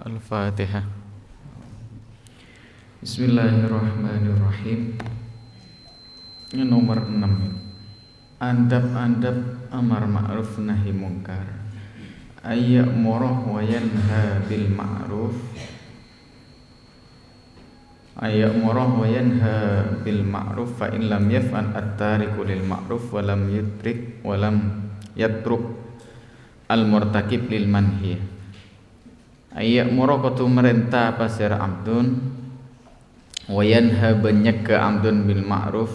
Al-Fatihah. Bismillahirrahmanirrahim. Ini nomor 6. Adab-adab amar ma'ruf nahi munkar. Ayya'murah wa yanha bil ma'ruf. Ayya'murah wa yanha bil ma'ruf fa in lam yaf'al at-tariku lil ma'ruf wa lam yatruk al-murtakib lil manhi. Ayya'murah kutu merintah pasir abdun wa yanha banyak ke abdun bil ma'ruf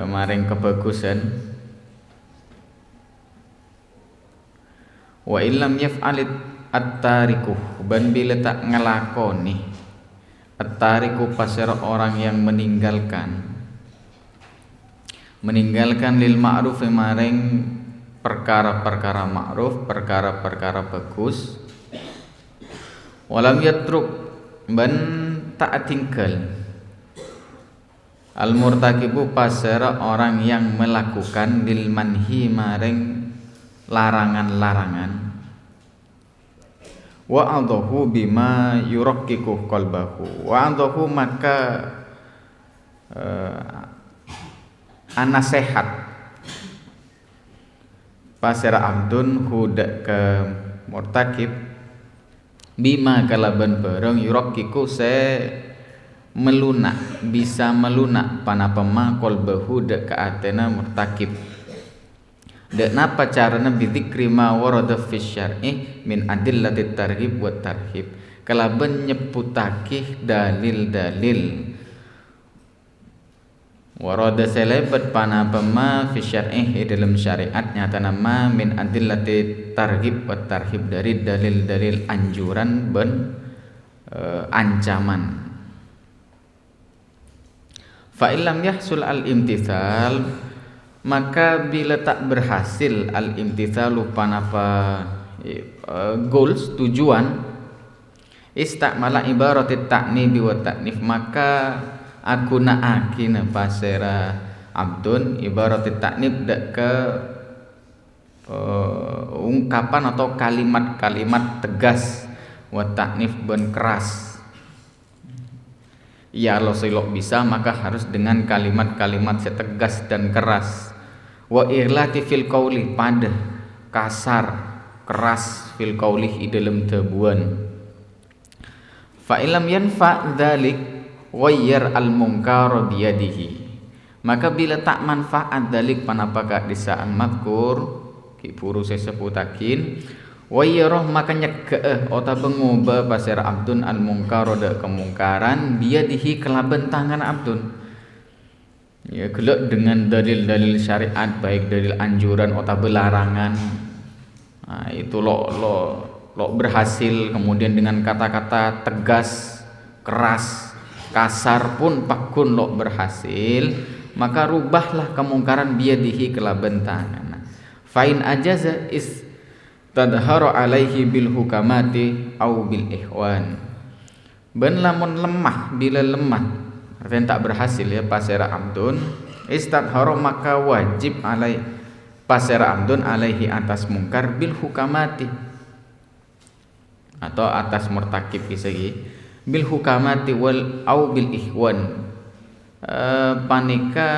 maring kebagusan wa illam yaf'alit at-tariku ban bila tak ngelakoni at-tariku pasir orang yang meninggalkan lil ma'ruf maring perkara-perkara ma'ruf, perkara-perkara bagus. Walam yatruk ban tak tinggal al-murtakibu pasera orang yang melakukan lil manhi maring larangan-larangan. Wa adahu bima yurakkiku qalbahu. Wa adahu maka anasehat pasera abdun hudak ke murtakib bima kalaban bareng yurakkiku se melunak bisa melunak panapama qalbahu dak ke atena murtakib. Dak napa carana bidzikri ma warada fi syar'i min adillatit tarhib wa tarhib kalaban nyeputake dalil-dalil warada selebat panapama fi syar'i dalam syariat nyata nama min adillati targhib wa tarhib dari dalil-dalil anjuran ben ancaman. Fa illam yahsul al imtithal maka bila tak berhasil al imtithalu panapa goals tujuan istakmala ibaratit ta'nibi wa ta'nif maka aku naakina pasera abdun ibarat taknib dak ke ungkapan atau kalimat-kalimat tegas wa taknif ben keras. Ya Allah silok bisa maka harus dengan kalimat-kalimat setegas dan keras. Wa irlati fil qauli pada kasar keras fil qauli di dalam tebuan. Fa ilam yanfa dzalik wayyar al-munkar biyadihi maka bila tak manfaat dalik panapakah disaan madkur ki puru seseputakin wayyarah maka nyegeh ota pengubah pasir abdun al-munkar da kemungkaran biyadihi kelaban tangan abdun ya gelek dengan dalil-dalil syariat baik dalil anjuran ota belarangan. Nah, itu lo berhasil kemudian dengan kata-kata tegas keras kasar pun pakun lo berhasil maka rubahlah kemungkaran biyadihi kelaban tangan. Fain ajaza is tadharu alaihi bil hukamati au bil ihwan ben lamun lemah bila lemah artinya tak berhasil ya pasera abdun istadharu maka wajib alai pasera abdun alaihi atas mungkar bil hukamati atau atas murtakib isegi bil hukamati wal au bil ihwan panika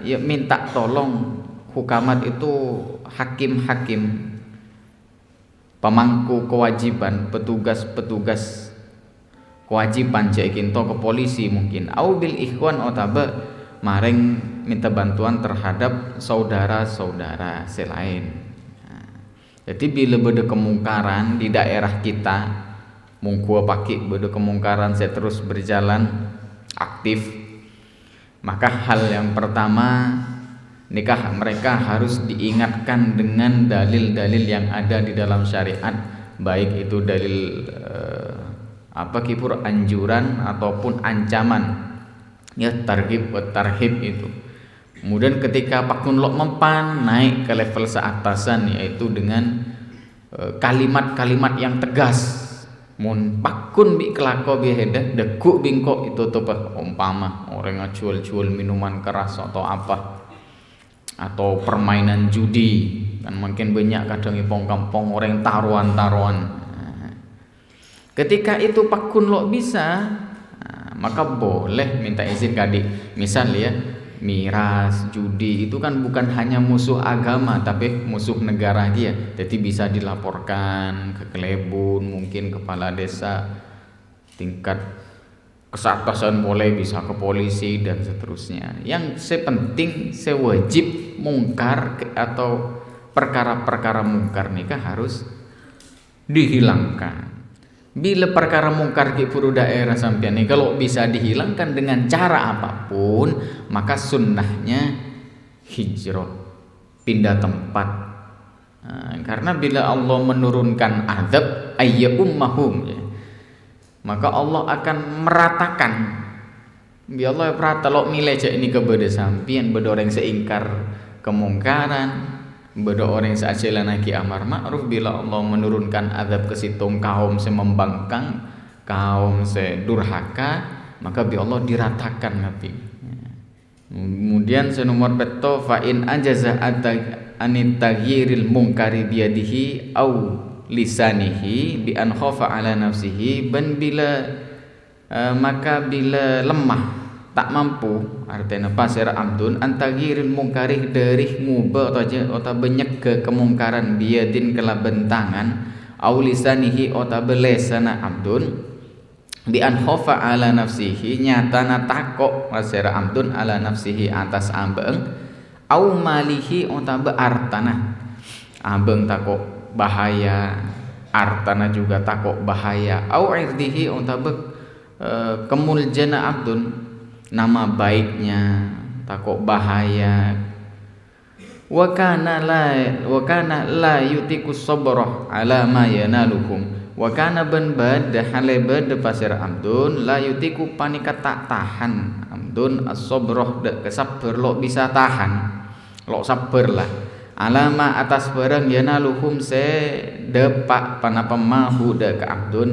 ya minta tolong hukamat itu hakim-hakim pemangku kewajiban petugas-petugas kewajiban cek kinto ke polisi mungkin au bil ihwan otaba maring minta bantuan terhadap saudara-saudara selain. Jadi bila ada kemungkaran di daerah kita mungkua pakik bodoh kemungkaran saya terus berjalan aktif maka hal yang pertama nikah mereka harus diingatkan dengan dalil-dalil yang ada di dalam syariat baik itu dalil kipur anjuran ataupun ancaman ya targhib wa tarhib itu. Kemudian ketika pakun lok mempan naik ke level seatasan yaitu dengan kalimat-kalimat yang tegas mun pakun bi kelako bi heda dekuk bingkok itu tuh umpama orang ngajual-jual minuman keras atau apa atau permainan judi kan mungkin banyak kadang ipong kampung orang taruhan-taruhan Ketika itu pakun lo bisa, maka boleh minta izin kadik. Misal ya, miras, judi itu kan bukan hanya musuh agama tapi musuh negara dia. Jadi bisa dilaporkan ke Kelebun, mungkin kepala desa, tingkat kesatasan boleh bisa ke polisi dan seterusnya. Yang sepenting sewajib mungkar atau perkara-perkara mungkar nikah harus dihilangkan. Bila perkara mungkar di puru daerah sampean ini kalau bisa dihilangkan dengan cara apapun, maka sunnahnya hijrah, pindah tempat. Karena bila Allah menurunkan azab ayyummahum ya, maka Allah akan meratakan. Bi Allah merata lo milih cek ini kepada sampean, beda orang seingkar kemungkaran, beda orang seacela naki amar ma'ruf. Bila Allah menurunkan azab ke situ kaum membangkang, kaum durhaka, maka bi Allah diratakan nanti. Kemudian senomor beto fa in ajaza anit taghyiril munkari biyadihi au lisanihi bi an khafa ala nafsihi ban bila maka bila lemah tak mampu, artinya pasir abdun antagiril mungkarih dari ngubah atau banyak ke kemungkaran biadin kelaban tangan au lisanihi atau belesana abdun bi an khafa ala nafsihi nyatana takok pasir abdun ala nafsihi atas ambeng au malihi atau artana ambeng takok bahaya, artana juga takok bahaya, au irdihi atau kemuljana abdun nama baiknya takut bahaya. Wa kana la yutiku sabrah ala ma yanaluhum wa kana ban bad hale bad pasir amdun la yutiku panika tak tahan amdun as-sabrah de kesabar lo bisa tahan lo sabar lah alama atas barang yanaluhum se depak panapa mahu de ke amdun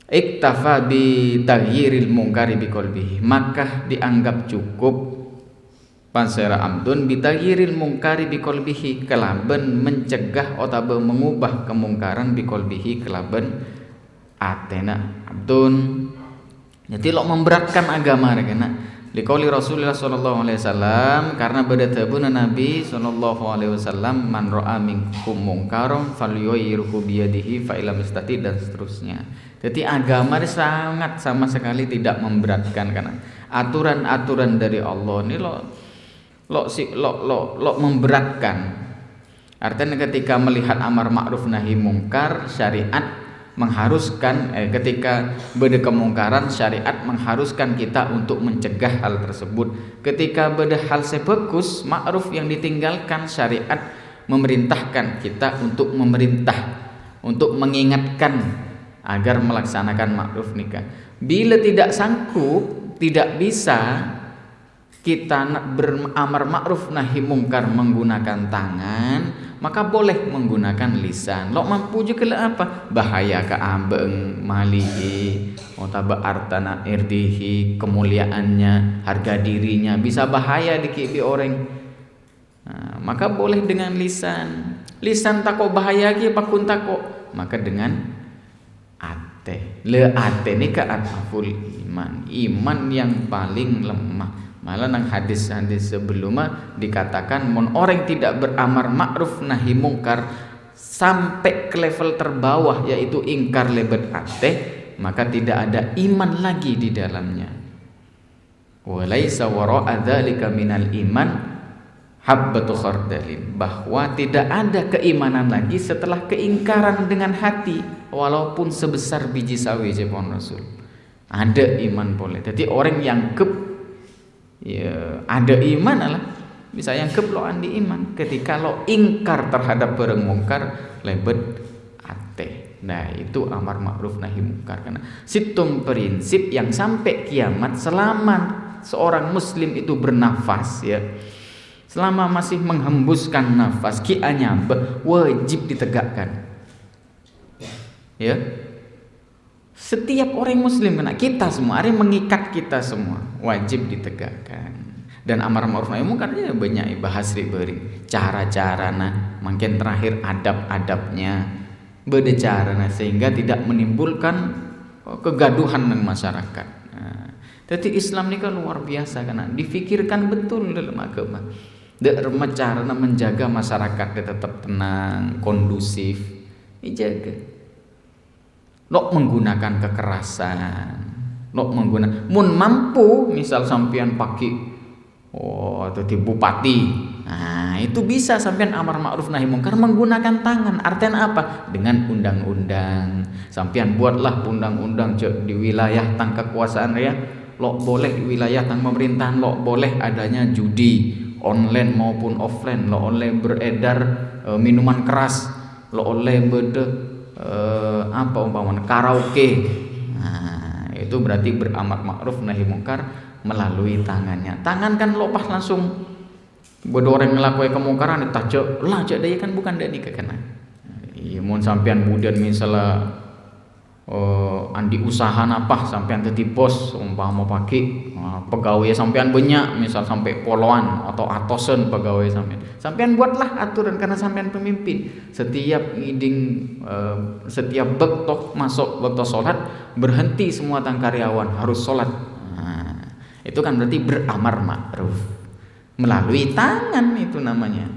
iktafa bi taghyiril munkari bi qalbihi, maka dianggap cukup pansera amdun bi taghyiril munkari bi qalbihi kelaben mencegah atau mengubah kemungkaran bi qalbihi kelaben atena amdun. Jadi lo memberatkan agama rekena liqauli Rasulullah sallallahu alaihi wasallam, karena badatabuna Nabi sallallahu alaihi wasallam man ra'a minkum munkaran falyughayyirhu bi yadihi fa illam yastati dan seterusnya. Jadi agama ini sangat sama sekali tidak memberatkan, karena aturan-aturan dari Allah ini lo memberatkan. Artinya ketika melihat amar ma'ruf nahi mungkar, syariat mengharuskan ketika beda kemungkaran, syariat mengharuskan kita untuk mencegah hal tersebut. Ketika beda hal sebagus ma'ruf yang ditinggalkan, syariat memerintahkan kita untuk memerintah, untuk mengingatkan agar melaksanakan ma'ruf nikah. Bila tidak sanggup, tidak bisa kita beramar ma'ruf nahi mungkar menggunakan tangan, maka boleh menggunakan lisan. Lo mampu juga lah apa? Bahaya ke ambeng malihi, otaba artana irdihi, kemuliaannya, harga dirinya bisa bahaya di orang. Nah, maka boleh dengan lisan. Lisan tako bahaya ki pakun tako, maka dengan ate. Le ate ni ka ataful iman. Iman yang paling lemah. Malah nang hadis-hadis sebelumnya dikatakan mon orang tidak beramar ma'ruf nahi mungkar sampai ke level terbawah yaitu ingkar lebet ate, maka tidak ada iman lagi di dalamnya. Walaisa wara'a dzalika minal iman habbatu khardalin, bahwa tidak ada keimanan lagi setelah keingkaran dengan hati walaupun sebesar biji sawi jepon Rasul. Ada iman boleh. Jadi orang yang ya ada iman lah bisa yang lo andi iman ketika lo ingkar terhadap barang mungkar lebet ate. Nah itu amar ma'ruf nahi mungkar, karena situng prinsip yang sampai kiamat selama seorang muslim itu bernafas ya, selama masih menghembuskan nafas kianya wajib ditegakkan ya. Setiap orang muslim kena, kita semua, ada yang mengikat kita semua, wajib ditegakkan. Dan amar ma'ruf nahi mungkar ya banyak bahas riberi, cara-cara nah, makin terakhir adab-adabnya. berbicara sehingga tidak menimbulkan kegaduhan dalam masyarakat. Jadi Islam ini kan luar biasa karena difikirkan betul dalam agama. Cara menjaga masyarakat tetap tenang, kondusif, dijaga. Lo menggunakan kekerasan, lo menggunakan, mun mampu misal sampean pakai jadi bupati, nah itu bisa sampean amar ma'ruf nahi mungkar menggunakan tangan. Artinya apa? Dengan undang-undang. Sampean buatlah undang-undang di wilayah tang kekuasaan ya. Lo boleh di wilayah tang pemerintahan lo boleh adanya judi online maupun offline. Lo oleh beredar minuman keras. Lo oleh karaoke. Nah, itu berarti beramar ma'ruf nahi mungkar melalui tangannya. Tangan kan lopah langsung bodoh orang ngelakuin kemungkaran ditajak lah jak daya kan bukan dari kekena. Iya mun sampean budan misalnya andi usaha apa sampean teti bos umpama pagi pegawai sampean banyak misal sampai poloan atau atosen pegawai sampean buatlah aturan karena sampean pemimpin setiap setiap bektok masuk bektok sholat berhenti semua tang karyawan harus sholat. Itu kan berarti beramar ma'ruf melalui tangan itu namanya.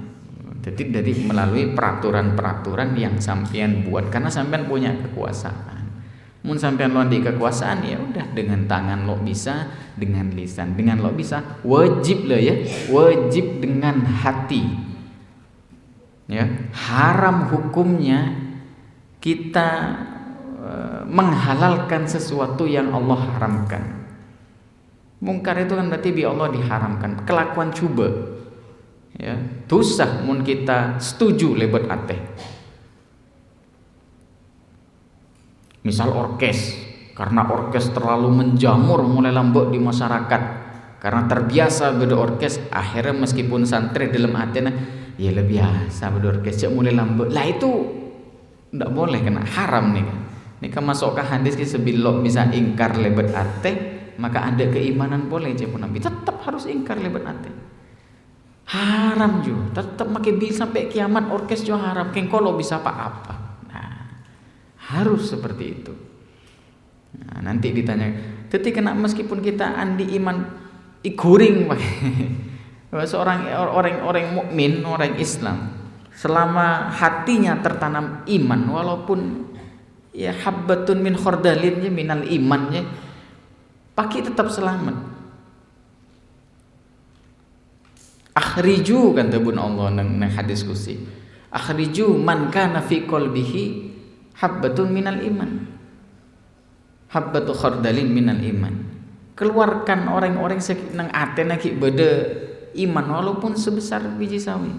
Jadi dari melalui peraturan-peraturan yang sampean buat karena sampean punya kekuasaan. Mun sampean lo di kekuasaan ya udah dengan tangan lo bisa, dengan lisan, dengan lo bisa, wajib lo ya, wajib dengan hati. Ya, haram hukumnya kita menghalalkan sesuatu yang Allah haramkan. Mungkar itu kan berarti bi Allah diharamkan. Kelakuan cuba, ya, dosa mun kita setuju lebet ateh. Misal orkes, karena orkes terlalu menjamur mulai lambok di masyarakat, karena terbiasa beda orkes, akhirnya meskipun santri dalam atena, ya lebih biasa beda orkes cek mulai lambok. Lah itu ndak boleh kena haram nih kan. Ini kan masuk ke hadis ki sebelum bisa ingkar lebet ateh. Maka ada keimanan boleh jepun Nabi tetap harus ingkar lebat ate. Haram juga tetap makai bil sampai kiamat orkes juga haram. Keng kalau bisa apa-apa. Nah, harus seperti itu. Nah, nanti ditanya, "Teti kena meskipun kita andi iman iguring seorang orang mukmin, orang Islam selama hatinya tertanam iman walaupun ya habbatun min khardalin minal imannya paki tetap selamat. Akhriju kan tabun Allah nang hadis kursi. Akhriju man kana fi qalbihi habbatun minal iman. Habbatu khardalin minal iman. Keluarkan orang-orang nang atena ki beda iman walaupun sebesar biji sawi.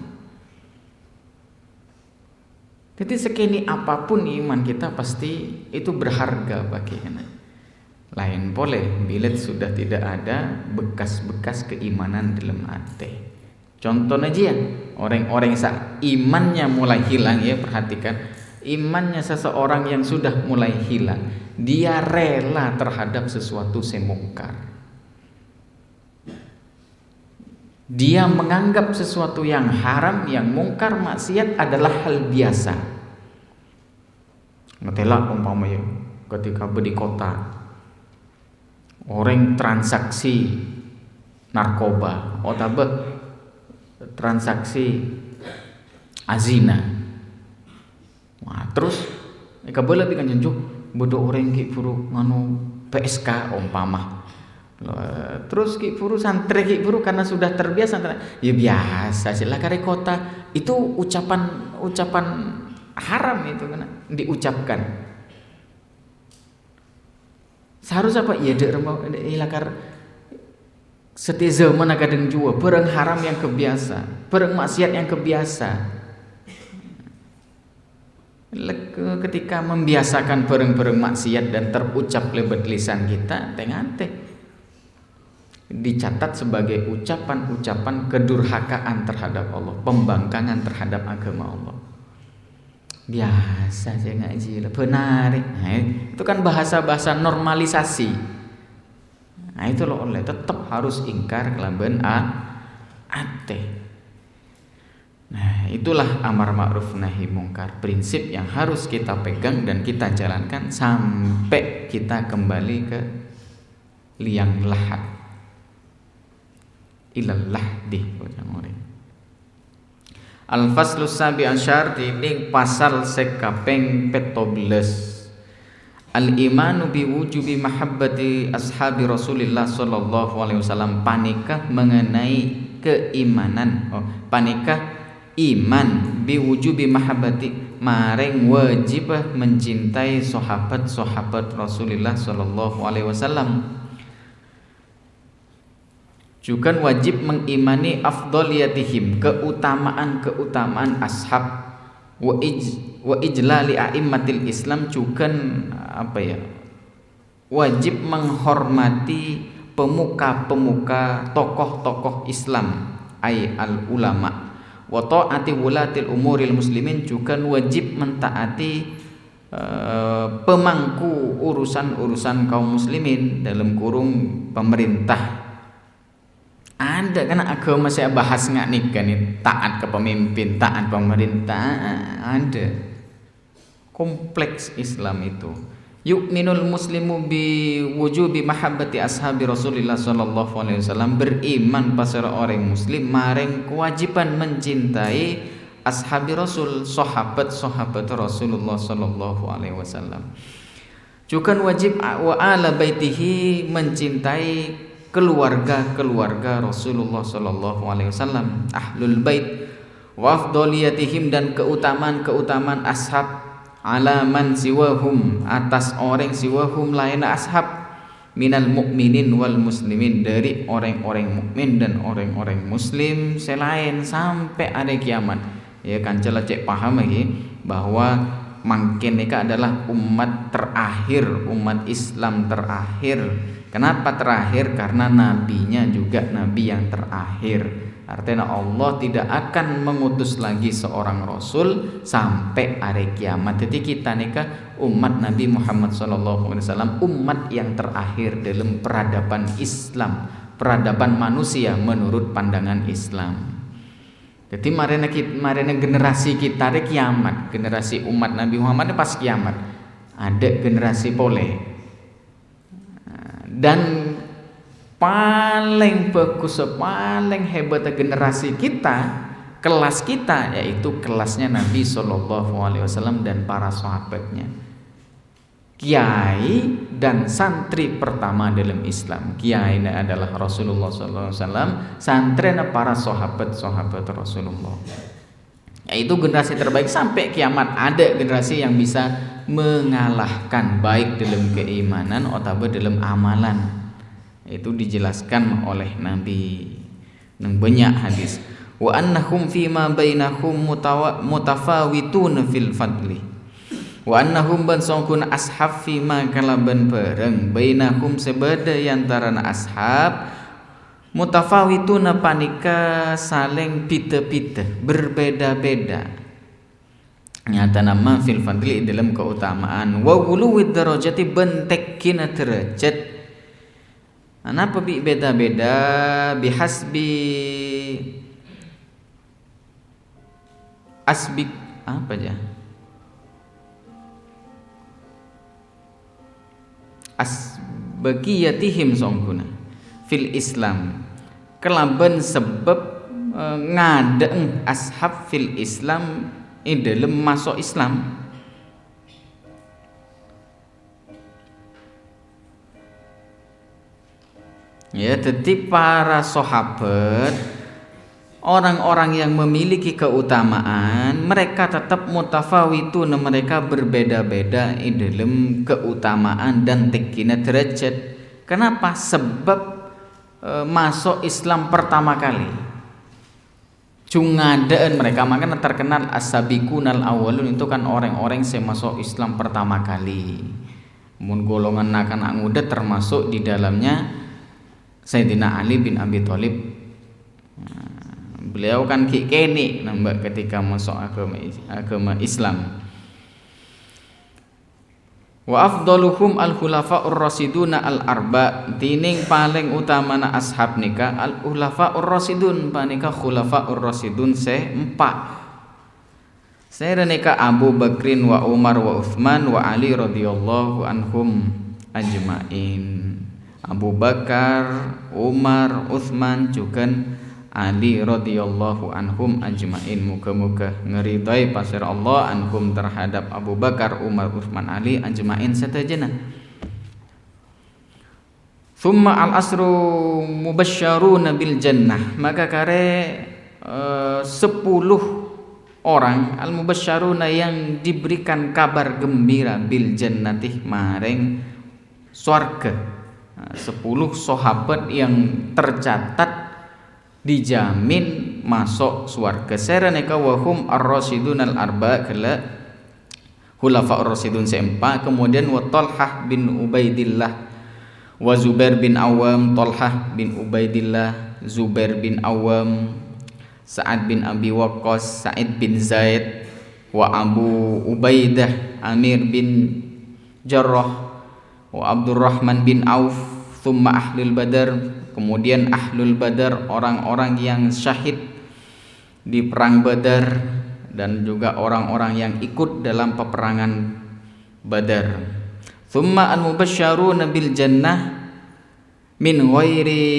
Jadi sekini apapun iman kita pasti itu berharga bagi kita. Lain boleh bila sudah tidak ada bekas-bekas keimanan dalam hati. Contoh aja ya, orang-orang imannya mulai hilang ya, perhatikan imannya seseorang yang sudah mulai hilang, dia rela terhadap sesuatu semungkar. Dia menganggap sesuatu yang haram, yang mungkar, maksiat adalah hal biasa. Ngetelak umpamanya ketika di kota orang transaksi narkoba, transaksi azina. Wah, terus kabel di kanjeng bodoh orang ki puru nganu PSK umpama. Terus ki puru santri ki puru karena sudah terbiasa ya biasa sila kare kota itu ucapan haram itu kan diucapkan. Seharusnya apa? Ya dek ilakar setiap zaman kadang jua barang haram yang kebiasa, barang maksiat yang kebiasa. Ketika membiasakan barang-barang maksiat dan terucap lewat lisan kita, tengate dicatat sebagai ucapan-ucapan kedurhakaan terhadap Allah, pembangkangan terhadap agama Allah. Biasa aja ngaji benar. Nah, itu kan bahasa-bahasa normalisasi. Nah itu loh oleh tetap harus ingkar kelaban ate. Nah, itulah amar ma'ruf nahi mungkar, prinsip yang harus kita pegang dan kita jalankan sampai kita kembali ke liang lahat, ilal lahdi. Al-faslu sabi asyar ini pasal sekapeng 14. Al-imanu biwujubi mahabbati ashabi Rasulillah sallallahu alaihi wasallam, panikah mengenai keimanan, panikah iman biwujubi mahabbati maring wajib mencintai sahabat-sahabat Rasulullah sallallahu alaihi wasallam. Juga wajib mengimani afdaliyatihim, keutamaan ashab, wa ijlali a'immatil Islam, juga wajib menghormati pemuka-pemuka tokoh-tokoh Islam, ay al ulama, wa ta'ati wulatil umuril muslimin, juga wajib mentaati pemangku urusan-urusan kaum muslimin, dalam kurung pemerintah. Ada kan agama saya bahas nggak nih kan, taat ke pemimpin, taat pemerintah, ada. Kompleks Islam itu. Yu'minul muslimu bi wujubi mahabbati ashabi Rasulillah sallallahu alaihi wasallam, beriman pasara orang muslim maring kewajiban mencintai ashabi Rasul, sahabat-sahabat Rasulullah sallallahu alaihi wasallam. Juga wajib wa ala baitihi, mencintai keluarga-keluarga Rasulullah sallallahu alaihi wasallam, ahlul bait, wa afdaliyatihim, dan keutamaan-keutamaan ashab, ala man siwahum, atas orang siwahum lain ashab, minal mu'minin wal muslimin, dari orang-orang mukmin dan orang-orang muslim selain sampai ada kiamat. Ya kan cek paham lagi bahwa mungkin mereka adalah umat terakhir, umat Islam terakhir. Kenapa terakhir? Karena nabinya juga nabi yang terakhir. Artinya Allah tidak akan mengutus lagi seorang rasul sampai hari kiamat. Jadi kita nikah umat Nabi Muhammad SAW, umat yang terakhir dalam peradaban Islam, peradaban manusia menurut pandangan Islam. Jadi marina generasi kita hari kiamat, generasi umat Nabi Muhammad pas kiamat ada generasi pole. Dan paling bagus, paling hebat generasi kita, kelas kita, yaitu kelasnya Nabi Sallallahu Alaihi Wasallam dan para sahabatnya. Kiai dan santri pertama dalam Islam, kiai adalah Rasulullah Sallallahu Alaihi Wasallam, santri para sahabat-sahabat Rasulullah. Yaitu generasi terbaik sampai kiamat. Ada generasi yang bisa mengalahkan baik dalam keimanan atau dalam amalan. Itu dijelaskan oleh Nabi nang banyak hadis. Wa annahum fima bainahum mutafawitun fil fadli. Wa annahum bansongkun ashab fima kalaban bareng bainahum sebeda yantarana ashab mutafawituna panika saling pita-pita, berbeda-beda. Nyata nama fil fadli dalam keutamaan, wa guluwid darajati, bentekina derajat. Kenapa beda-beda? Bihasbi asbik apa aja? Asbagiyatihim songkuna fil Islam, kelaban sebab ngadeng ashab fil Islam dalam masuk Islam. Ya, jadi para sahabat, orang-orang yang memiliki keutamaan, mereka tetap mutafawitun, mereka berbeda-beda dalam keutamaan dan tingginya derajat. Kenapa? Sebab masuk Islam pertama kali. Cungadaan mereka, makanya terkenal as-sabiqunal awwalun, itu kan orang-orang yang masuk Islam pertama kali. Mun golongan anak muda termasuk di dalamnya Sayyidina Ali bin Abi Thalib. Beliau kan kini nambah ketika masuk agama Islam. Wa afdaluhum al khulafaur rasiduna al arba, tining paling utamana ashab nika al khulafaur rasidun panika khulafaur rasidun se empat. Saya nika Abu Bakrin wa Umar wa Uthman wa Ali radhiyallahu anhum ajmain. Abu Bakar, Umar, Uthman juga Ali radhiyallahu anhum ajmain. Muga-muga ngeridai pasir Allah anhum terhadap Abu Bakar, Umar, Uthman, Ali ajmain satajana. Thumma al asru mubasysyaruna bil jannah, maka kare 10 orang al mubasysyaruna yang diberikan kabar gembira bil jannati maring swarga. 10 sahabat yang tercatat dijamin masuk surga. Sereneka wahum ar-rasyidun al-arba kala khulafa ar-rasyidun seempat. Kemudian wa Talhah bin Ubaidillah wa Zubair bin Awam. Talhah bin Ubaidillah, Zubair bin Awam, Sa'ad bin Abi Waqqas, Sa'id bin Zaid, wa Abu Ubaidah, Amir bin Jarrah, wa Abdurrahman bin Auf. Thumma ahlul badar, kemudian ahlul badar, orang-orang yang syahid di perang Badar dan juga orang-orang yang ikut dalam peperangan Badar. Thumma al-mubasysyaruna bil jannah min ghairi,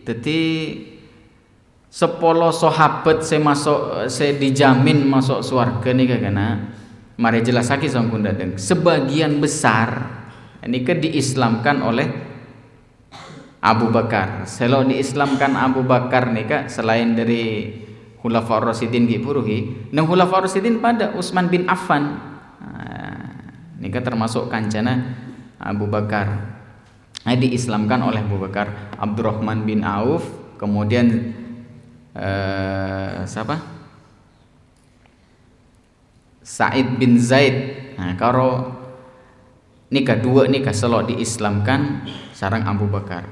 dadi 10 sahabat saya dijamin masuk surga nika kana. Mari jelasake sampun dateng. Sebagian besar nika diislamkan oleh Abu Bakar. Selo diislamkan Abu Bakar nika selain dari Khulafaur Rasyidin ki puruhi, nang Khulafaur Rasyidin pada Utsman bin Affan. Nika termasuk kancana Abu Bakar. Diislamkan oleh Abu Bakar, Abdurrahman bin Auf, kemudian siapa? Sa'id bin Zaid. Karo nikah dua nikah selo diislamkan sarang Abu Bakar.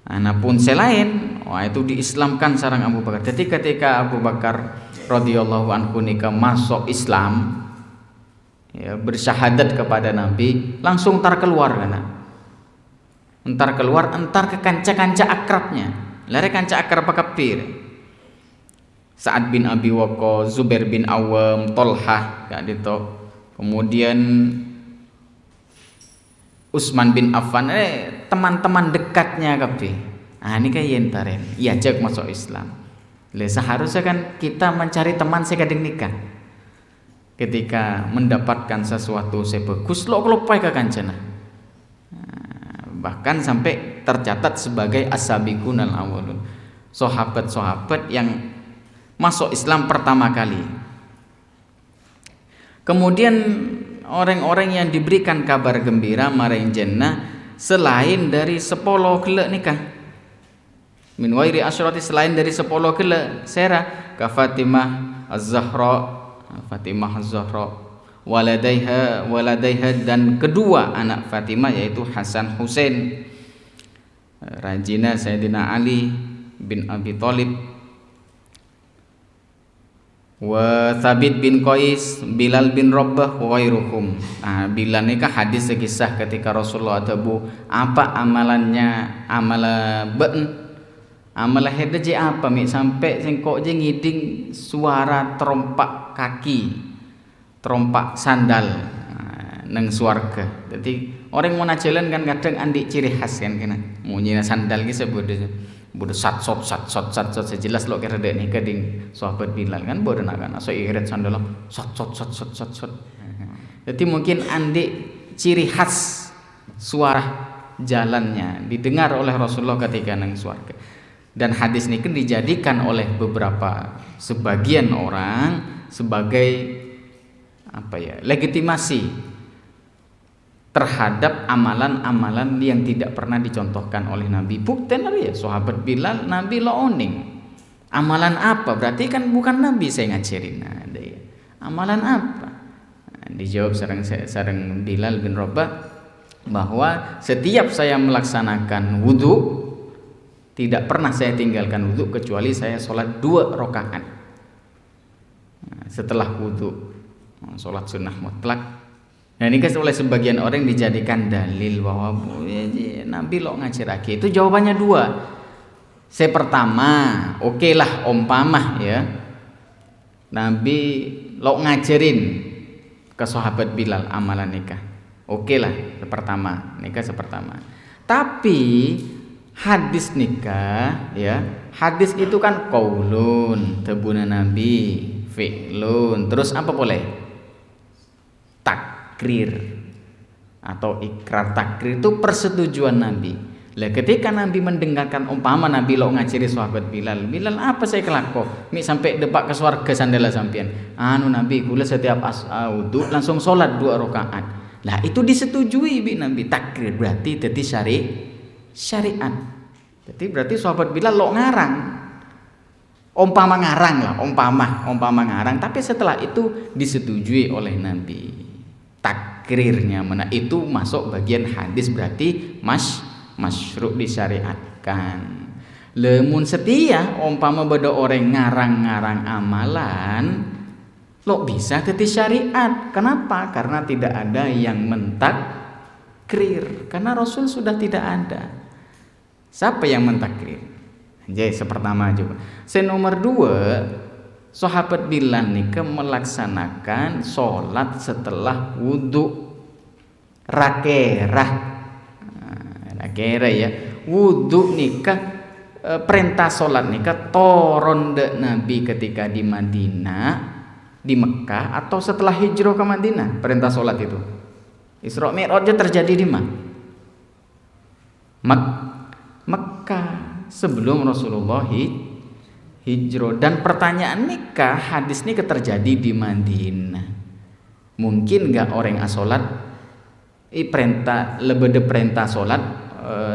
Anapun selain itu diislamkan sarang Abu Bakar. Jadi ketika Abu Bakar radhiyallahu anhu nikah masuk Islam, ya, bersyahadat kepada Nabi, langsung entar keluar kana. Entar keluar, entar ke kanca-kanca akrabnya. Lare kanca akrab kafir. Sa'ad bin Abi Waqqas, Zubair bin Awam, Talhah gak dito. Kemudian Utsman bin Affan, teman-teman dekatnya kabeh. Ini kayak yentaren, diajak masuk Islam. Seharusnya kan kita mencari teman sekadeng nikah. Ketika mendapatkan sesuatu sebagus, lo kelopai ke kancana. Bahkan sampai tercatat sebagai as-sabiqun al-awwalun. Sahabat-sahabat yang masuk Islam pertama kali. Kemudian orang-orang yang diberikan kabar gembira maring jannah selain dari 10 gelek nikah. Min wairi asyrati, selain dari 10 gelek sera ka Fatimah Az-Zahra, waladaiha dan kedua anak Fatimah yaitu Hasan Husain, rajina Sayyidina Ali bin Abi Thalib, wa Thabit bin Qais, Bilal bin Rabbah wa ghairuhum. Bilal nikah hadis kisah ketika Rasulullah tabu apa amalannya, amala hede je apa mi sampai sengkok je ngiding suara trompak kaki, trompak sandal nang swarga. Jadi orang mau jalan kan kadang andik ciri khas kan kena munyi sandal ki bodo sat sot sejelas lo kira dek nih keding sahabat Bilal kan bodo nak kan so irit sandal sot. Jadi mungkin andik ciri khas suara jalannya didengar oleh Rasulullah ketika nang swarga. Dan hadis ini kan dijadikan oleh sebagian orang sebagai legitimasi terhadap amalan-amalan yang tidak pernah dicontohkan oleh Nabi. Bukten ya sahabat Bilal Nabi lo oning. Amalan apa? Berarti kan bukan Nabi saya ngajarin. Amalan apa? Dijawab sareng Bilal bin Rabah bahwa setiap saya melaksanakan wudu tidak pernah saya tinggalkan wudu kecuali saya sholat 2 rakaat. Setelah wudu sholat sunnah mutlak Nah ini kan oleh sebagian orang dijadikan dalil bahwa Nabi lo ngajirake. Itu jawabannya dua. Saya pertama, oke lah umpamah ya. Nabi lo ngajarin ke sahabat Bilal amalan nikah. Oke lah, pertama, nikah sepertama. Tapi hadis nikah ya, hadis itu kan qaulun, tebuna Nabi, fi'lun, terus apa boleh? Takrir atau ikrar. Takrir itu persetujuan Nabi. Lah ketika Nabi mendengarkan umpama Nabi lo ngajari sahabat Bilal, Bilal apa saya kelako? Mi sampai depak ke surga sandala sampean. Anu Nabi kula setiap wudu langsung sholat 2 rakaat. Lah itu disetujui bi Nabi. Takrir berarti jadi syariat. Jadi berarti sahabat Bilal lo ngarang. Umpama ngarang lah, umpama ngarang, tapi setelah itu disetujui oleh Nabi. Takrirnya mana itu masuk bagian hadis, berarti masyru' disyariatkan. Lemun setia umpama beda orang ngarang-ngarang amalan lo bisa jadi syariat. Kenapa? Karena tidak ada yang mentakrir, karena Rasul sudah tidak ada. Siapa yang mentakrir? Jadi sepertama juga. Nomor 2, sahabat Bilal nikah melaksanakan sholat setelah wudhu rakerah ya, wudhu nikah perintah sholat nikah toron de Nabi ketika di Madinah, di Mekah, atau setelah hijrah ke Madinah. Perintah sholat itu Isra Mi'rajnya terjadi di mana? Mekah, sebelum Rasulullah hijrah. Dan pertanyaan nikah, hadis nikah terjadi di Madinah. Mungkin gak orang asolat perintah lebih perintah solat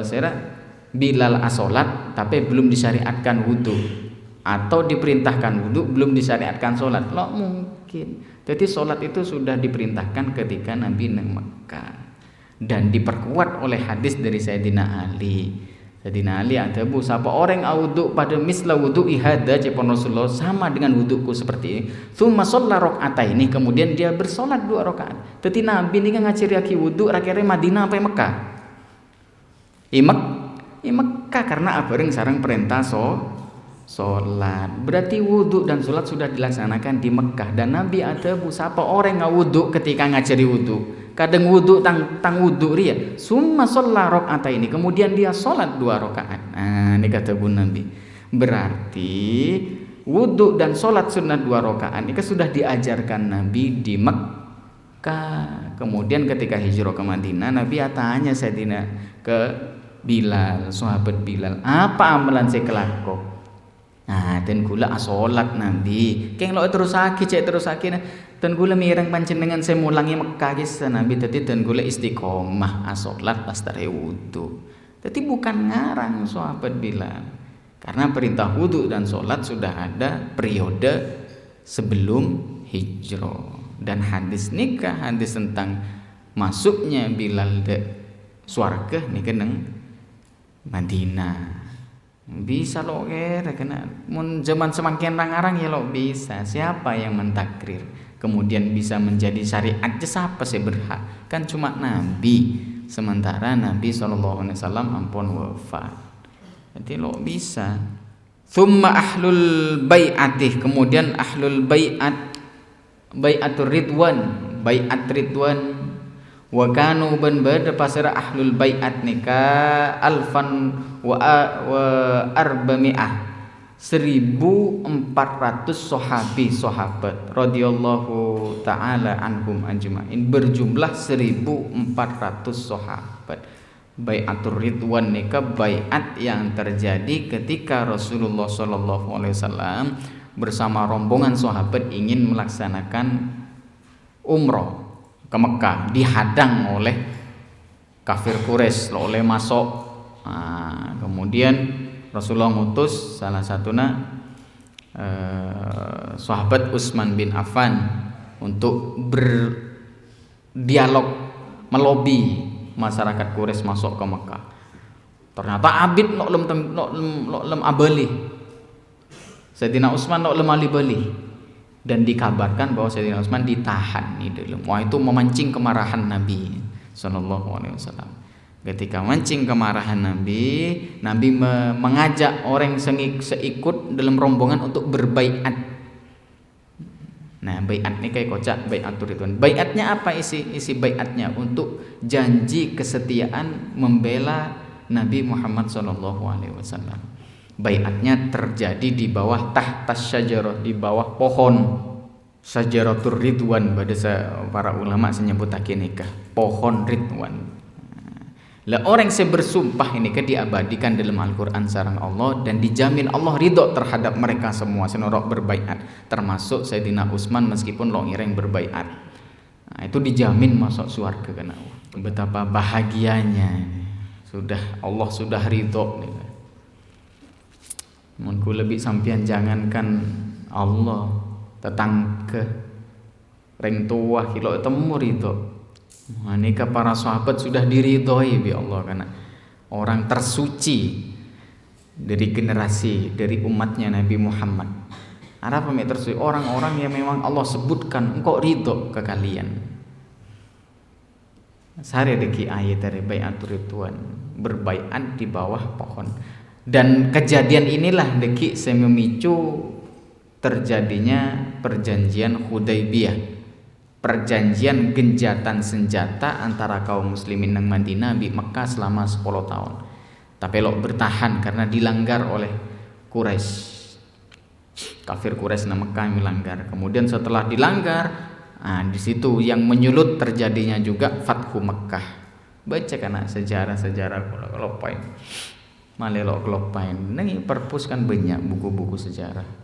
saya Bilal asolat tapi belum disyariatkan wudhu, atau diperintahkan wudhu belum disyariatkan solat. Lo mungkin. Jadi solat itu sudah diperintahkan ketika Nabi nang Mekah, dan diperkuat oleh hadis dari Sayyidina Ali. Sayyidina Ali ada bu, siapa orang wudhu pada misla wudhu ihada cepon Rasulullah, sama dengan wudhuku seperti ini. Tsumma shalla rakaataini, kemudian dia bersolat 2 rakaat. Jadi Nabi ini ngajari aki wudhu rakyatnya Madinah apa Mekah? Mekah, karena abareng sareng perintah solat. Berarti wudhu dan solat sudah dilaksanakan di Mekah. Dan Nabi ada bu, siapa orang wudhu ketika ngajari wudhu, kadang wudhu tang wudhu ria, summa sholla rakaataini, kemudian dia sholat 2 rakaat. Nah ini kata bu Nabi, berarti wudhu dan sholat sunnah 2 rakaat ini sudah diajarkan Nabi di Mekah. Kemudian ketika hijrah ke Madinah, Nabi tanya Sayyidina ke Bilal, sahabat Bilal, apa amalan saya kelakon? Nah, dan gula sholat Nabi. Keng lo terus sakit, dan gula mireng panjenengan saya mulangi Mekah kisah Nabi. Tadi dan gula istiqomah sholat pas dari wudhu. Jadi bukan ngarang sahabat Bilal, karena perintah wudhu dan sholat sudah ada periode sebelum hijrah. Dan hadis nikah, hadis tentang masuknya Bilal de swarga nikah neng Madinah. Bisa lo kena mun zaman semakin ngarang ya lo bisa. Siapa yang mentakrir kemudian bisa menjadi syariat? Siapa sih berhak? Kan cuma Nabi. Sementara Nabi SAW ampun wafat. Jadi lo bisa. Thumma ahlul bai'atih, kemudian ahlul bai'atur ridwan, bai'at ridwan. Wa kanu ban bada pasara ahlul bai'at nikah alfan wa arba'mi'ah, 1400 sahabat radhiyallahu taala anhum ajmain, berjumlah 1400 sahabat. Bai'atur ridwan nikah bai'at yang terjadi ketika Rasulullah sallallahu alaihi wasallam bersama rombongan sahabat ingin melaksanakan umroh ke Mekah, dihadang oleh kafir Quraisy oleh masuk. Nah, kemudian Rasulullah ngutus salah satunya sahabat Utsman bin Affan untuk berdialog, melobi masyarakat Quraisy masuk ke Mekah. Ternyata abid nok lem abali. Sayyidina Utsman nok lem ali bali. Dan dikabarkan bahwa Sayyidina Utsman ditahan di dalam. Wah, itu memancing kemarahan Nabi sallallahu alaihi wasallam. Ketika mancing kemarahan Nabi, Nabi mengajak orang seikut dalam rombongan untuk berbaiat. Nah, baiat ini kayak kocak, baiatur ridwan. Baiatnya apa isi baiatnya? Untuk janji kesetiaan membela Nabi Muhammad sallallahu alaihi wasallam. Baiatnya terjadi di bawah tahtas syajarah, di bawah pohon syajaratur ridwan. Pada para ulama menyebut nikah pohon ridwan. Lah orang yang bersumpah ini kan diabadikan dalam Al-Quran sareng Allah dan dijamin Allah ridho terhadap mereka semua senorok berbaiat, termasuk Sayyidina Utsman meskipun lo ngira yang berbaiat. Nah, itu dijamin masuk surga kan. Betapa bahagianya. Allah sudah ridho nih. Munku lebih sampian jangankan Allah, tetangga, ring tua kilo temu ridho. Nah, nikah para sahabat sudah diridhoi bi Allah karena orang tersuci dari generasi dari umatnya Nabi Muhammad. Ada apa tersuci? Orang-orang yang memang Allah sebutkan engkau ridho ke kalian. Sare deki ayat dari baiatur ridwan, berbaiat di bawah pohon. Dan kejadian inilah deki saya memicu terjadinya perjanjian Hudaybiyah. Perjanjian genjatan senjata antara kaum muslimin nang Madinah di Mekah selama 10 tahun. Tapi lo bertahan karena dilanggar oleh Quraisy. Kafir Quraisy nang Mekah melanggar. Kemudian setelah dilanggar, di situ yang menyulut terjadinya juga Fathu Mekah. Baca kana sejarah-sejarah kelopain. Malelo kelopain. Nih perpus kan banyak buku-buku sejarah.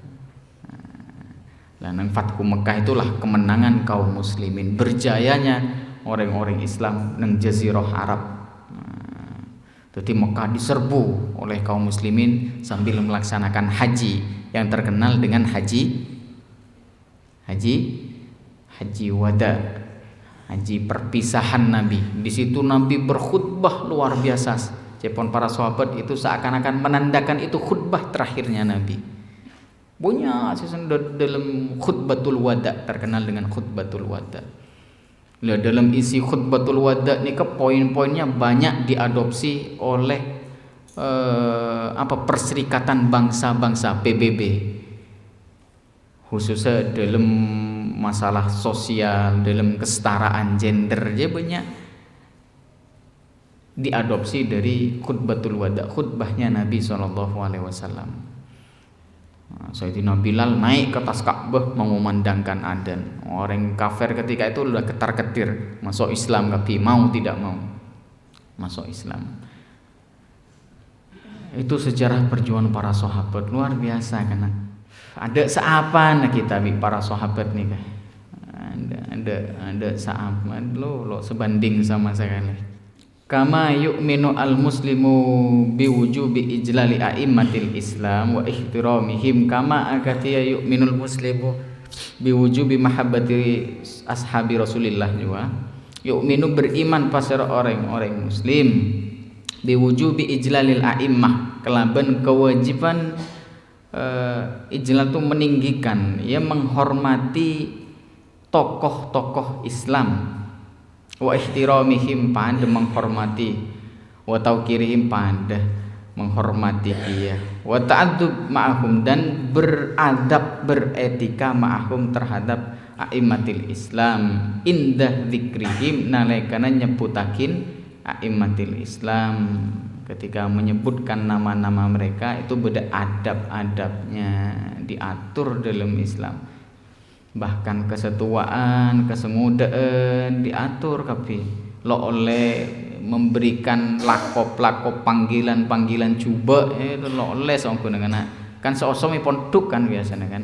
Nah, nang Fathu Mekah itulah kemenangan kaum muslimin, berjayanya orang-orang Islam nang Jazirah Arab. Jadi Mekah diserbu oleh kaum muslimin sambil melaksanakan haji yang terkenal dengan haji wada, haji perpisahan Nabi. Di situ Nabi berkhutbah luar biasa. Cepon para sahabat itu seakan-akan menandakan itu khutbah terakhirnya Nabi. Punya dalam khutbatul wada, terkenal dengan khutbatul wada. Dalam isi khutbatul wada ini poin-poinnya banyak diadopsi oleh Perserikatan Bangsa-Bangsa PBB, khususnya dalam masalah sosial, dalam kesetaraan gender, dia banyak diadopsi dari khutbatul wada, khutbahnya Nabi SAW. Sayyidina Bilal naik ke atas Ka'bah mengumandangkan adzan. Orang kafir ketika itu sudah ketar-ketir masuk Islam, tapi mau tidak mau masuk Islam. Itu sejarah perjuangan para sahabat luar biasa karena ada seapa kita para sahabat nih kan. Ada seapa lo sebanding sama sekali. Kama yu'minu al-muslimu biwujubi ijlali a'immatil Islam wa ihtiramihim kama akatia yu'minul muslimu biwujubi mahabbati ashabi Rasulillah juga. Yu'minu beriman pasir orang-orang muslim biwujubi ijlalil a'immah, kelaban kewajiban ijlal itu meninggikan, ya menghormati tokoh-tokoh Islam. Wa ihtiramihim, pande menghormati, wa tauqirihim, pande menghormati dia, wa ta'addub ma'ahum, dan beradab beretika ma'ahum terhadap a'immatil Islam, indah dzikrihim, nalekana nyebutakin a'immatil Islam. Ketika menyebutkan nama-nama mereka itu beda adab-adabnya, diatur dalam Islam. Bahkan kesetuaan, kesemudaan diatur, tapi lo oleh memberikan lakop-lakop panggilan-panggilan coba itu lo oleh songko dengan kan seosomi pondok kan biasanya kan.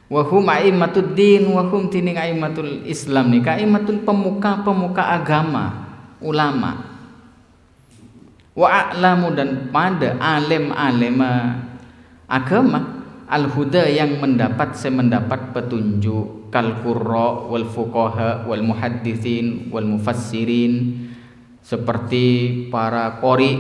Wa hum a'immatud din wa hum tining a'immatul Islam nih, kaimatul pemuka-pemuka agama, ulama. Wa a'lamu, dan pada alim-alim agama, al-huda yang mendapat petunjuk, kal qurra wal fuqaha wal muhadditsin wal mufassirin, seperti para qori,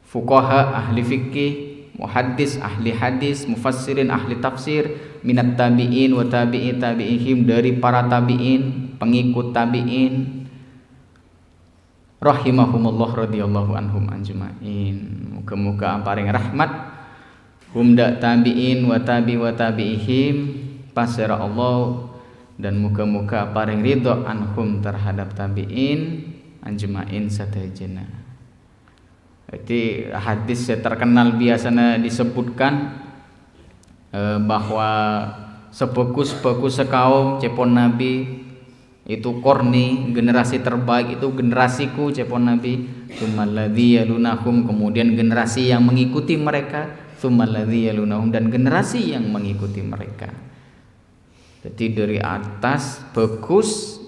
fuqaha ahli fikih, muhaddis, ahli hadis, mufassirin, ahli tafsir, minat tabi'in wa tabi'i tabi'ihim, dari para tabi'in, pengikut tabi'in rahimahumullah radhiyallahu anhum ajmain. Muga-muga paring rahmat humda tabi'in wa tabi'ihim pasira Allah, dan muga-muga paring ridho anhum terhadap tabi'in ajmain sadayana. Jadi hadis terkenal biasanya disebutkan bahwa sebagus-bagus sekaum cepon Nabi itu korni, generasi terbaik itu generasiku cepon Nabi, tsummalladzi yalunahum, kemudian generasi yang mengikuti mereka, tsummalladzi yalunahum, dan generasi yang mengikuti mereka. Jadi dari atas bagus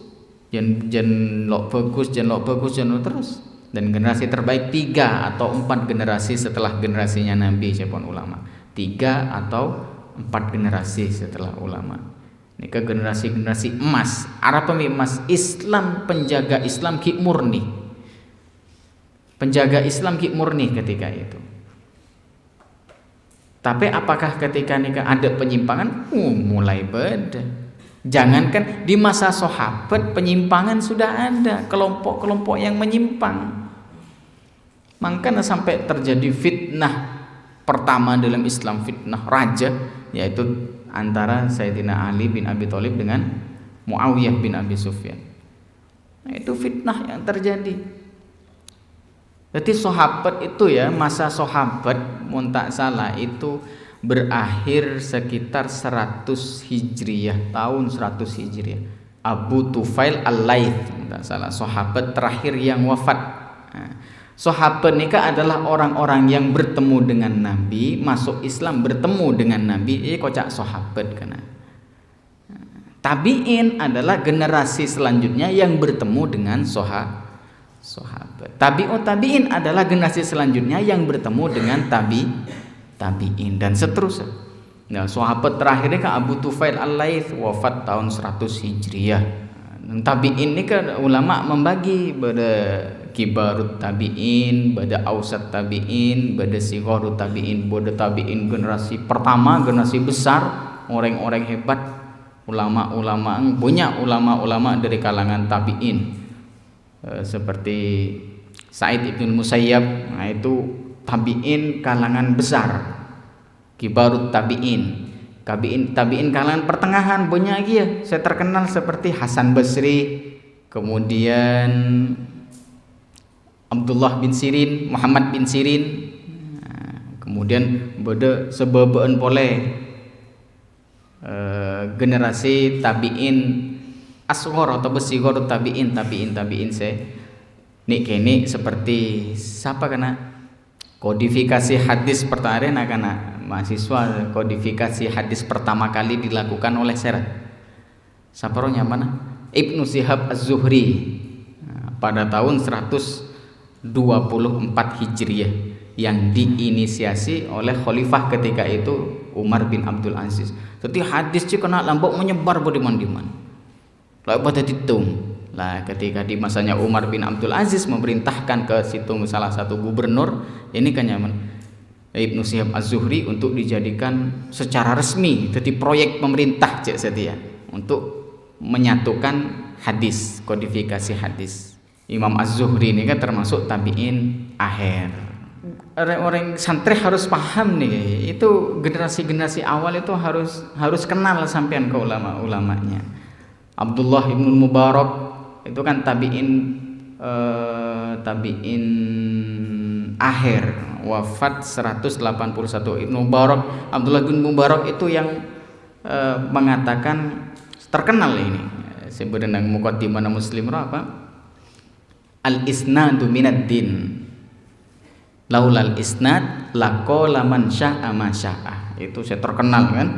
jen lok bagus terus, dan generasi terbaik 3 atau 4 generasi setelah generasinya Nabi cepon ulama, 3 atau 4 generasi setelah ulama. Ini ke generasi emas. Arab emas, Islam, penjaga Islam ki murni, penjaga Islam ki murni ketika itu. Tapi apakah ketika nikah ada penyimpangan? Mulai beda. Jangankan di masa sahabat penyimpangan sudah ada, kelompok-kelompok yang menyimpang. Makanya sampai terjadi fitnah pertama dalam Islam, fitnah raja, yaitu antara Sayyidina Ali bin Abi Thalib dengan Muawiyah bin Abi Sufyan. Nah, itu fitnah yang terjadi. Jadi sahabat itu ya, masa sahabat mun tak salah itu berakhir sekitar 100 Hijriyah, tahun 100 Hijriyah. Abu Tufail Al-Laits, tak salah, sahabat terakhir yang wafat. Nah, sahabat nikah adalah orang-orang yang bertemu dengan Nabi, masuk Islam bertemu dengan Nabi, ini kocak sahabat kena. Tabi'in adalah generasi selanjutnya yang bertemu dengan sahabat. Tabi'in adalah generasi selanjutnya yang bertemu dengan tabi'in dan seterusnya. Nah, sahabat terakhirnya kan Abu Tufail Al-Laits, wafat tahun 100 Hijriyah. Tabi'in ini kan ulama membagi pada kibarut tabi'in, pada ausat tabi'in, pada sigharut tabi'in. Pada tabi'in generasi pertama, generasi besar, orang-orang hebat, ulama-ulama, punya ulama-ulama dari kalangan tabi'in. Seperti Sa'id ibn Musayyab, nah itu tabi'in kalangan besar, kibarut tabi'in. Tabi'in kalangan pertengahan banyak lagi ya, saya terkenal seperti Hasan Basri, kemudian Abdullah bin Sirin, Muhammad bin Sirin, kemudian beda sebabaan boleh generasi tabi'in asghar atau besighar tabi'in saya nik kene seperti siapa kena kodifikasi hadis pertama kena mahasiswa, kodifikasi hadis pertama kali dilakukan oleh Serat saparonya mana Ibnu Syihab Az-Zuhri pada tahun 124 Hijriah yang diinisiasi oleh khalifah ketika itu Umar bin Abdul Aziz. Jadi hadis itu kena lambok menyebar bodiman-diman. Lalu pada ditung lah ketika di masanya Umar bin Abdul Aziz memerintahkan ke situ salah satu gubernur ini kan nyaman Ibnu Syihab Az-Zuhri untuk dijadikan secara resmi jadi proyek pemerintah cek setia untuk menyatukan hadis, kodifikasi hadis. Imam Az-Zuhri ini kan termasuk tabi'in akhir. Orang santri harus paham nih, itu generasi-generasi awal itu harus kenal sampean ke ulama-ulamanya. Abdullah ibn Mubarak itu kan tabi'in akhir, wafat 181. Ibn Mubarak, Abdullah bin Mubarak itu yang mengatakan terkenal ini sebenarnya muqaddimah Muslim apa? Al-isnadu minad din. Laulal isnad laqala man syaa ma syaa. Itu saya terkenal kan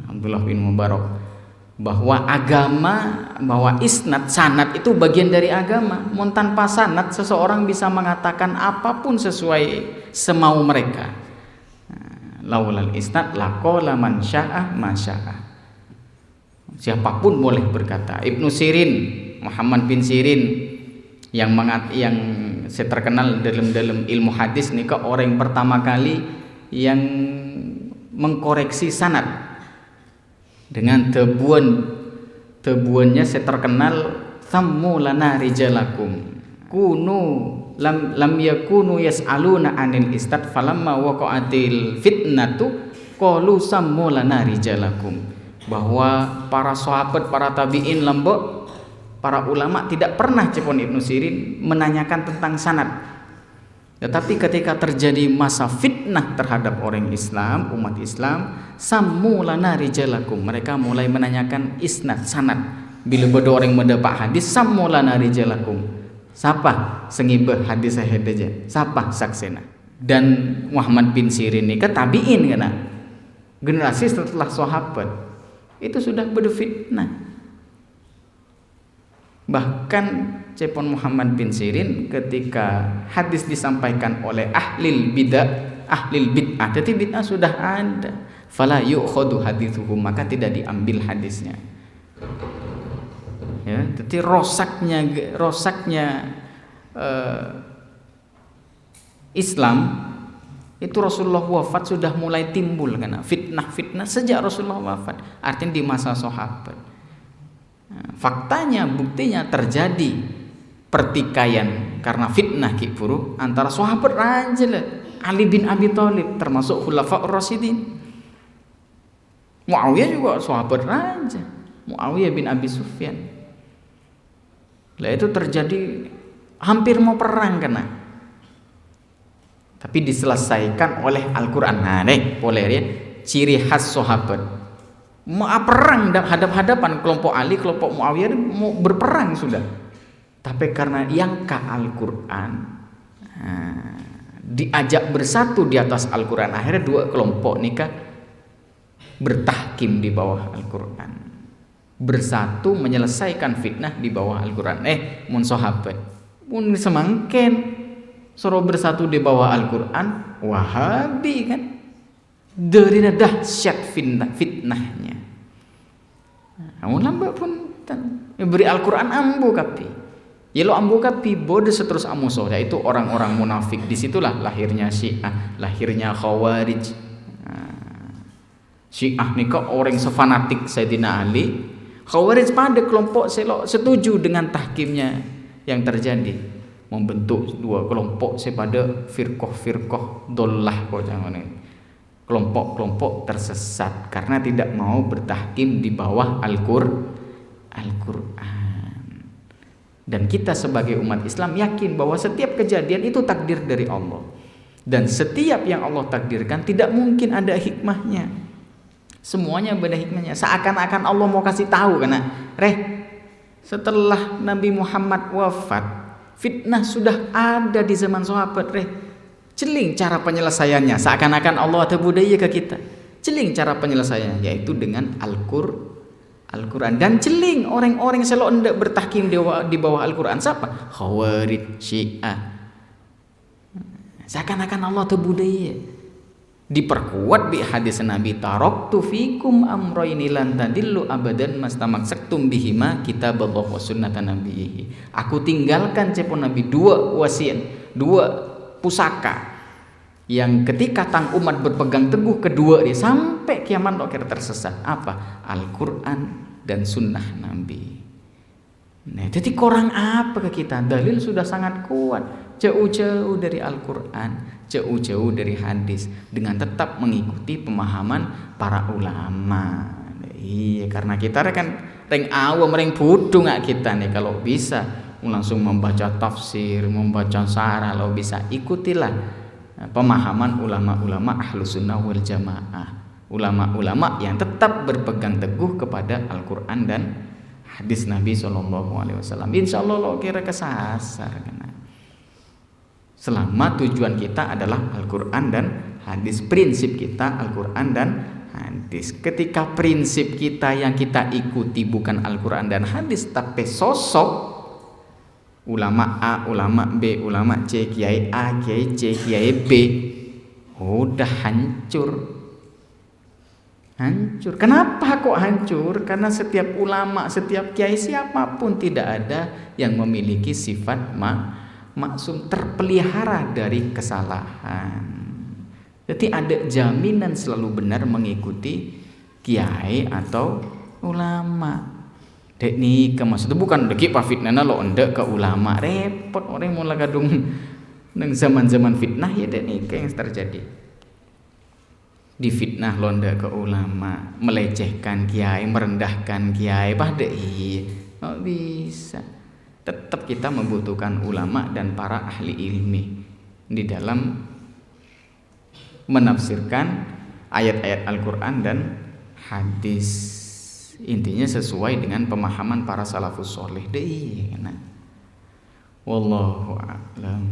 Abdullah bin Mubarak bahwa isnad sanad itu bagian dari agama. Mun tanpa sanad seseorang bisa mengatakan apapun sesuai semau mereka. Laulal isnad laqala man syaa ma syaa. Siapapun boleh berkata. Ibnu Sirin, Muhammad bin Sirin yang saya terkenal dalam ilmu hadis nih ke orang pertama kali yang mengkoreksi sanad dengan tebuannya saya terkenal sammu lana rijalakum kunu lam yakunu yas'aluna anil istad falamma waqa'atil fitnatu qalu sammu lana rijalakum, bahwa para sahabat, para tabi'in lembok, para ulama tidak pernah cepon Ibnu Sirin menanyakan tentang sanad. Tetapi ketika terjadi masa fitnah terhadap orang Islam, umat Islam, sammu lana rijalakum, mereka mulai menanyakan isnad, sanad. Bila bodo orang mendapat hadis, sammu lana rijalakum, siapa sengibah hadis saya aja, siapa saksena. Dan Muhammad bin Sirin ini tabiin kena generasi setelah sahabat itu sudah berfitnah. Bahkan cepon Muhammad bin Sirin ketika hadis disampaikan oleh ahlil bid'ah, jadi bid'ah sudah ada, fala yu'khadu hadithuhum, maka tidak diambil hadisnya. Ya, jadi rosaknya Islam itu Rasulullah wafat sudah mulai timbul karena fitnah sejak Rasulullah wafat, artinya di masa sahabat. Faktanya, buktinya terjadi pertikaian karena fitnah kiburu antara sahabat rajil Ali bin Abi Thalib termasuk khulafaur rasyidin. Muawiyah juga sahabat raja, Muawiyah bin Abi Sufyan. Lah itu terjadi hampir mau perang kena, tapi diselesaikan oleh Al-Quran. Nah nih boleh ya, ciri khas sahabat mau perang hadap-hadapan, kelompok Ali, kelompok Muawiyah mau berperang sudah, tapi karena yang ke Al-Quran, diajak bersatu di atas Al-Quran, akhirnya dua kelompok nikah bertahkim di bawah Al-Quran, bersatu menyelesaikan fitnah di bawah Al-Quran. Mun sahabat mun semangken suruh bersatu di bawah Al-Quran, Wahabi kan dari dahsyat fitnahnya. Namun lambat pun beri Al-Quran ambu kapi, ya lo ambu kapi bodoh seterus amusoh, yaitu orang-orang munafik. Disitulah lahirnya Syiah, lahirnya Khawarij. Syiah nih kok orang sefanatik Sayyidina Ali, Khawarij pada kelompok setuju dengan tahkimnya yang terjadi, membentuk dua kelompok sepada firqah dollah, kelompok-kelompok tersesat karena tidak mau bertahkim di bawah Al-Quran. Dan kita sebagai umat Islam yakin bahwa setiap kejadian itu takdir dari Allah, dan setiap yang Allah takdirkan tidak mungkin ada hikmahnya, semuanya ada hikmahnya. Seakan-akan Allah mau kasih tahu karena setelah Nabi Muhammad wafat, fitnah sudah ada di zaman sahabat. Celing cara penyelesaiannya, seakan-akan Allah ada budaya ke kita. Celing cara penyelesaiannya, yaitu dengan Al-Quran. Dan celing orang-orang yang selalu hendak bertahkim di bawah Al-Quran, siapa? Khawarij, Syiah. Seakan-akan Allah ada budaya. Diperkuat di hadis Nabi, taraktu fikum amroini lan tadillu abadan mastamaksaktum bihima kitaballah wa sunnatan nabiyhi. Aku tinggalkan cepon Nabi dua wasiat, dua pusaka yang ketika tang umat berpegang teguh kedua dia sampai kiamat akhir tersesat. Apa? Al-Quran dan sunnah Nabi. Nah, jadi kurang apa ke kita? Dalil sudah sangat kuat, jauh-jauh dari Al-Quran, jauh-jauh dari hadis, dengan tetap mengikuti pemahaman para ulama. Iya, karena kita kan reng awam, reng bodoh nggak kita nih, kalau bisa langsung membaca tafsir, membaca syarah, lo bisa ikutilah pemahaman ulama-ulama Ahlus Sunnah wal Jamaah, ulama-ulama yang tetap berpegang teguh kepada Al-Quran dan hadis Nabi SAW. Insya Allah lo kira kesasar kan? Selama tujuan kita adalah Al-Quran dan hadis, prinsip kita Al-Quran dan hadis. Ketika prinsip kita yang kita ikuti bukan Al-Quran dan hadis, tapi sosok ulama A, ulama B, ulama C, kiai A, kiai C, kiai B, udah hancur. Kenapa kok hancur? Karena setiap ulama, setiap kiai, siapapun tidak ada yang memiliki sifat maksum, terpelihara dari kesalahan. Jadi ada jaminan selalu benar mengikuti kiai atau ulama. Dek nih maksudnya bukan deki pa fitnahna lo endek ke ulama, repot orang mulai kadung nang zaman-zaman fitnah ya dek nih yang terjadi. Difitnah londa ke ulama, melecehkan kiai, merendahkan kiai, pada nggak bisa. Tetap kita membutuhkan ulama dan para ahli ilmi di dalam menafsirkan ayat-ayat Al-Quran dan hadis. Intinya sesuai dengan pemahaman para salafus soleh deh. Wallahu a'lam.